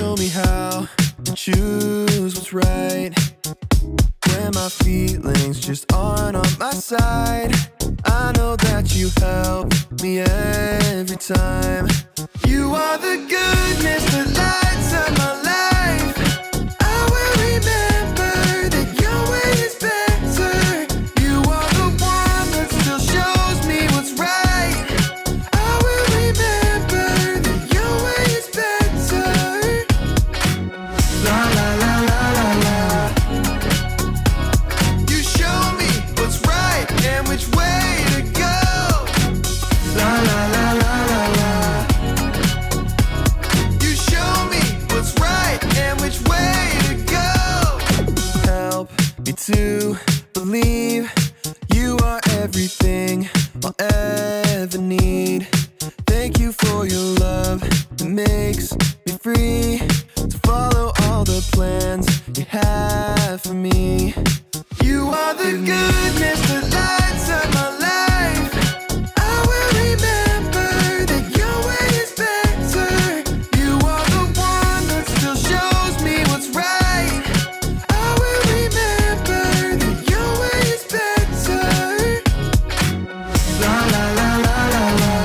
show me how to choose what's right when my feelings just aren't on my side. I know that you help me every time. You are the goodness that lights up my life. I will remember that your way is better. You are the one that still shows me what's right. I will remember that your way is better. La la la la la la. You show me what's right and which way to go. La la la la la la. You show me what's right and which way to go. Help me to believe you are everything I'll ever need. Thank you for your love that makes me free to follow all the plans you have for me. You are the goodness that lights up my life. I will remember that your way is better. You are the one that still shows me what's right. I will remember that your way is better. La la la la la la.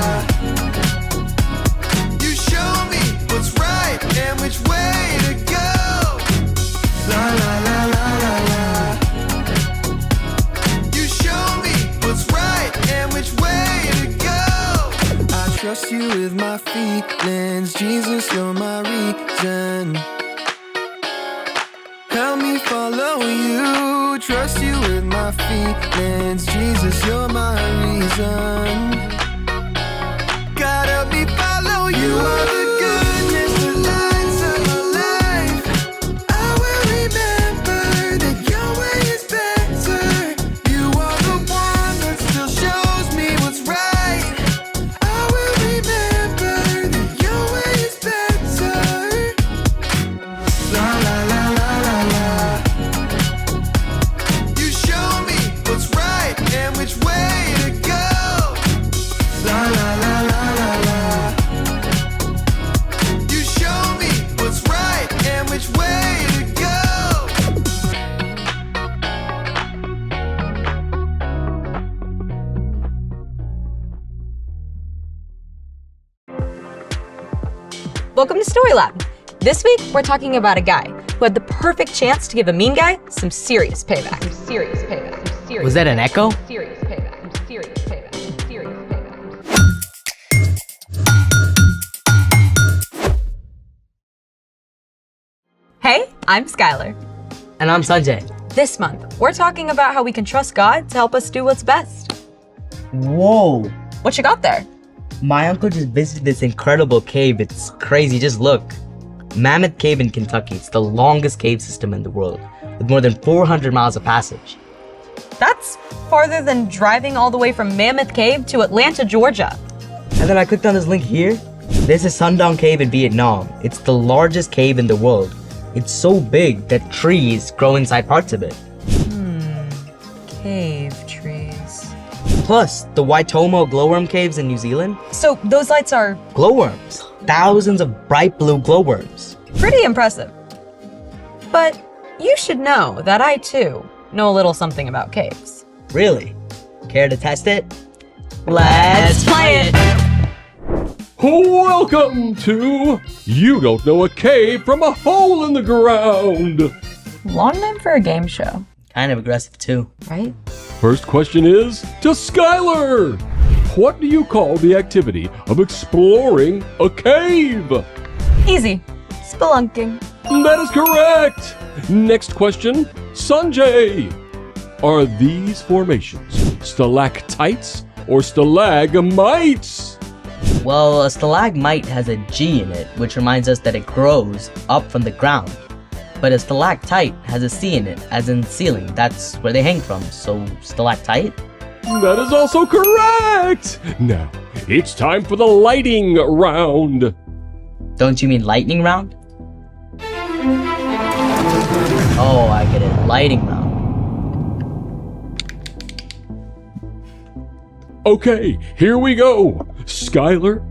You show me what's right and which way to go. La la la la la la. You show me what's right and which way to go. I trust you with my feelings, Jesus, you're my reason. Help me follow you, trust you with my feelings, Jesus, you're my reason. God, help me follow you. You are the goodness that lights up my life. I will remember that your way is better. You are the one that still shows me what's right. I will remember that your way is better. La la la la la la. You show me what's right and which way to go. La la la la la la. You show me what's right and which way to go. Welcome to Story Lab. This week, we're talking about a guy who had the perfect chance to give a mean guy some serious payback. Was that an echo? Serious payback. Hey, I'm Skylar. And I'm Sanjay. This month, we're talking about how we can trust God to help us do what's best. Whoa! What you got there? My uncle just visited this incredible cave. It's crazy, just look. Mammoth Cave in Kentucky. It's the longest cave system in the world, with more than 400 miles of passage. That's farther than driving all the way from Mammoth Cave to Atlanta, Georgia. And then I clicked on this link here. This is Sundown Cave in Vietnam. It's the largest cave in the world. It's so big that trees grow inside parts of it. Cave trees. Plus, the Waitomo glowworm caves in New Zealand. So those lights are Glowworms. Thousands of bright blue glowworms. pretty impressive. But you should know that I, too, know a little something about caves. Really? Care to test it? Let's play it! Welcome to You Don't Know a Cave from a Hole in the Ground. Long name for a game show, Kind of aggressive too. right? First question is to Skylar. What do you call the activity of exploring a cave? Easy. Spelunking. That is correct. Next question, Sanjay. Are these formations stalactites or stalagmites? Well, a stalagmite has a G in it, which reminds us that it grows up from the ground. But a stalactite has a C in it, as in ceiling. That's where they hang from, so stalactite? That is also correct. Now, it's time for the lighting round. Don't you mean lightning round? Oh, I get it. Lighting round. Okay, here we go. Skylar,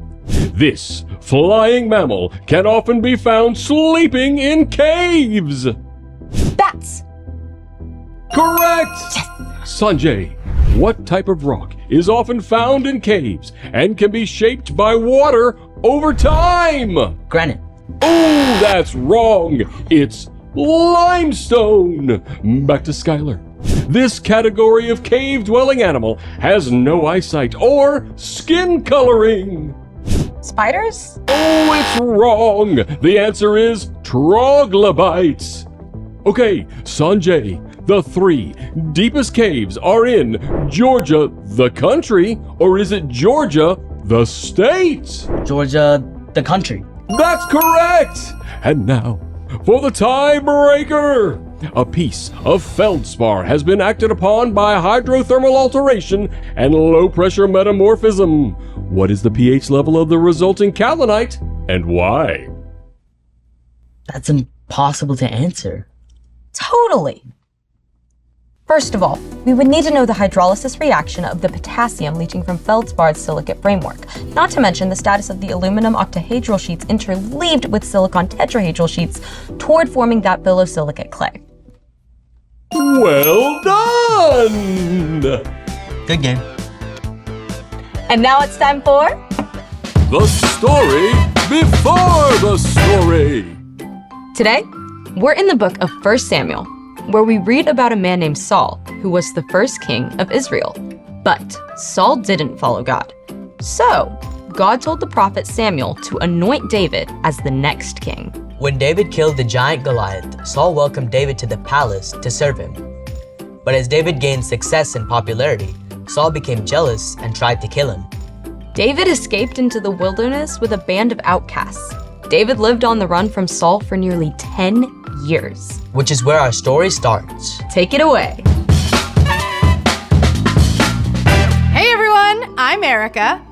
This flying mammal can often be found sleeping in caves. Bats. Correct! Sanjay, what type of rock is often found in caves and can be shaped by water over time? Granite. Oh, that's wrong. It's limestone. Back to Skylar. This category of cave-dwelling animal has no eyesight or skin coloring. Spiders? Oh, it's wrong. The answer is troglobites. Okay, Sanjay, the 3 deepest caves are in Georgia, the country, or is it Georgia, the state? Georgia, the country. That's correct! And now, for the tiebreaker! A piece of feldspar has been acted upon by hydrothermal alteration and low-pressure metamorphism. What is the pH level of the resulting kaolinite, and why? That's impossible to answer. Totally. First of all, we would need to know the hydrolysis reaction of the potassium leaching from feldspat's silicate framework, not to mention the status of the aluminum octahedral sheets interleaved with silicon tetrahedral sheets toward forming that phyllosilicate clay. Well done! Good game. And now it's time for The story before the story. Today, we're in the book of 1 Samuel, where we read about a man named Saul, who was the first king of Israel. But Saul didn't follow God. So, God told the prophet Samuel to anoint David as the next king. When David killed the giant Goliath, Saul welcomed David to the palace to serve him. But as David gained success and popularity, Saul became jealous and tried to kill him. David escaped into the wilderness with a band of outcasts. David lived on the run from Saul for nearly 10 years. Which is where our story starts. Take it away. Hey everyone, I'm Erica.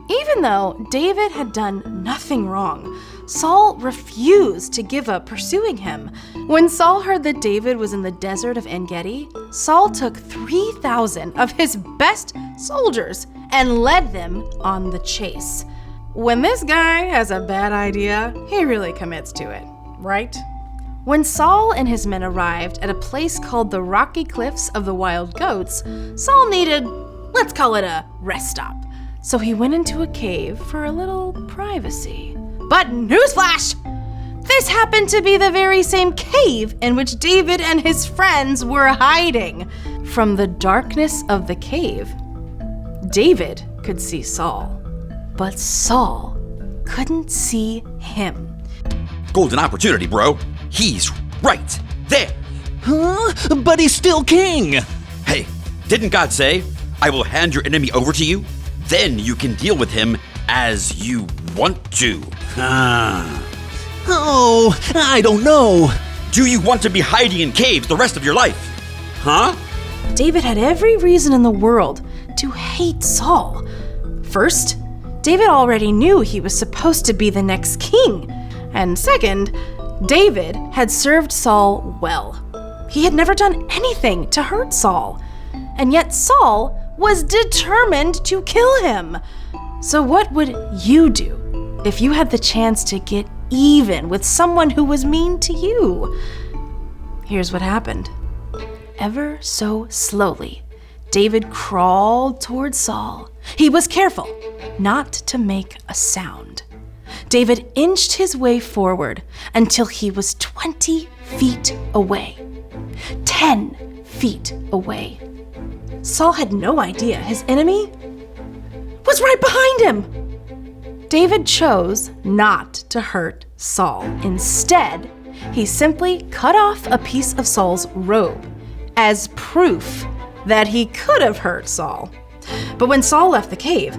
Even though David had done nothing wrong, Saul refused to give up pursuing him. When Saul heard that David was in the desert of En-Gedi, Saul took 3,000 of his best soldiers and led them on the chase. When this guy has a bad idea, he really commits to it, right? When Saul and his men arrived at a place called the Rocky Cliffs of the Wild Goats, Saul needed, let's call it a rest stop. So he went into a cave for a little privacy. But newsflash! This happened to be the very same cave in which David and his friends were hiding. From the darkness of the cave, David could see Saul, but Saul couldn't see him. Golden opportunity, bro. He's right there. Huh? But he's still king! Hey, didn't God say, I will hand your enemy over to you? Then you can deal with him as you want to. Oh, I don't know. Do you want to be hiding in caves the rest of your life? Huh? David had every reason in the world to hate Saul. First, David already knew he was supposed to be the next king. And second, David had served Saul well. He had never done anything to hurt Saul. And yet Saul was determined to kill him. So what would you do if you had the chance to get even with someone who was mean to you? Here's what happened. Ever so slowly, David crawled toward Saul. He was careful not to make a sound. David inched his way forward until he was 20 feet away. 10 feet away. Saul had no idea his enemy was right behind him. David chose not to hurt Saul. Instead, he simply cut off a piece of Saul's robe as proof that he could have hurt Saul. But when Saul left the cave,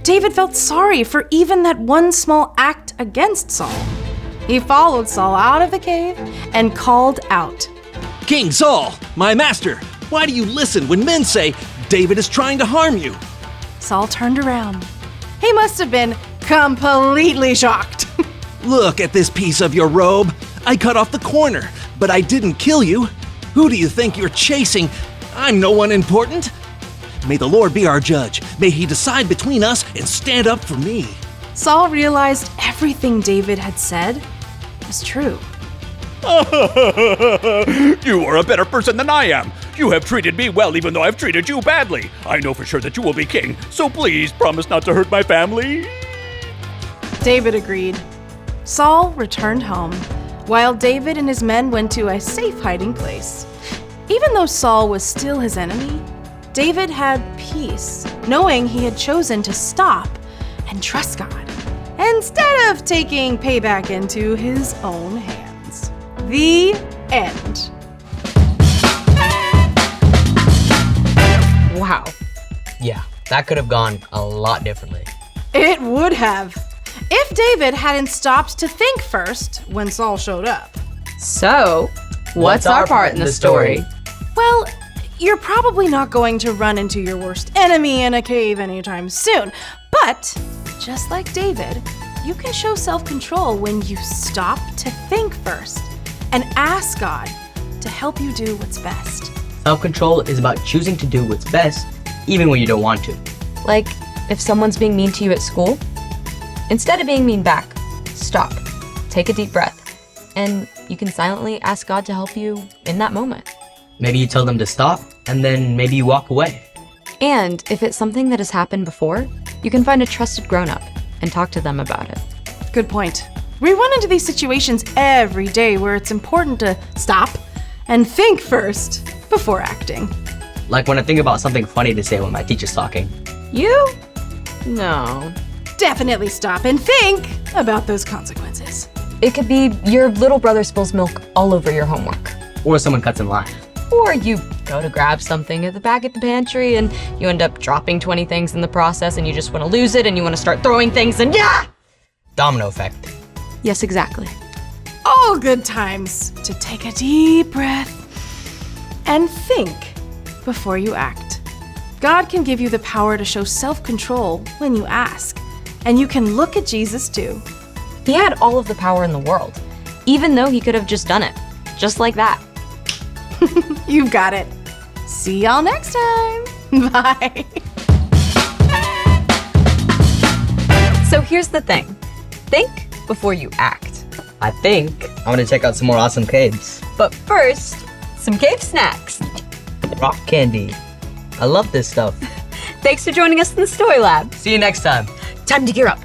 David felt sorry for even that one small act against Saul. He followed Saul out of the cave and called out, King Saul, my master, why do you listen when men say David is trying to harm you? Saul turned around. He must have been completely shocked. Look at this piece of your robe. I cut off the corner, but I didn't kill you. Who do you think you're chasing? I'm no one important. May the Lord be our judge. May he decide between us and stand up for me. Saul realized everything David had said was true. You are a better person than I am. You have treated me well even though I've treated you badly. I know for sure that you will be king, so please promise not to hurt my family. David agreed. Saul returned home, while David and his men went to a safe hiding place. Even though Saul was still his enemy, David had peace, knowing he had chosen to stop and trust God, instead of taking payback into his own hands. The end. Wow. Yeah, that could have gone a lot differently. It would have, if David hadn't stopped to think first when Saul showed up. So, what's our part in the story? Well, you're probably not going to run into your worst enemy in a cave anytime soon, but just like David, you can show self-control when you stop to think first and ask God to help you do what's best. Self-control is about choosing to do what's best, even when you don't want to. Like, if someone's being mean to you at school, instead of being mean back, stop, take a deep breath, and you can silently ask God to help you in that moment. Maybe you tell them to stop, and then maybe you walk away. And if it's something that has happened before, you can find a trusted grown-up and talk to them about it. Good point. We run into these situations every day where it's important to stop and think first before acting. Like when I think about something funny to say when my teacher's talking. You? No. Definitely stop and think about those consequences. It could be your little brother spills milk all over your homework. Or someone cuts in line. Or you go to grab something at the back of the pantry and you end up dropping 20 things in the process and you just want to lose it and you want to start throwing things and yeah! Domino effect. Yes, exactly. All good times to take a deep breath and think before you act. God can give you the power to show self-control when you ask, and you can look at Jesus too. He had all of the power in the world, even though he could have just done it, just like that. You've got it. See y'all next time. Bye. So here's the thing. Think before you act. I think I'm gonna check out some more awesome caves. But first, some cave snacks. Rock candy. I love this stuff. Thanks for joining us in the Story Lab. See you next time. Time to gear up.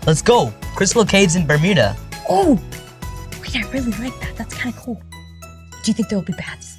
Let's go. Crystal Caves in Bermuda. Oh, wait, I really like that. That's kind of cool. Do you think there will be bats?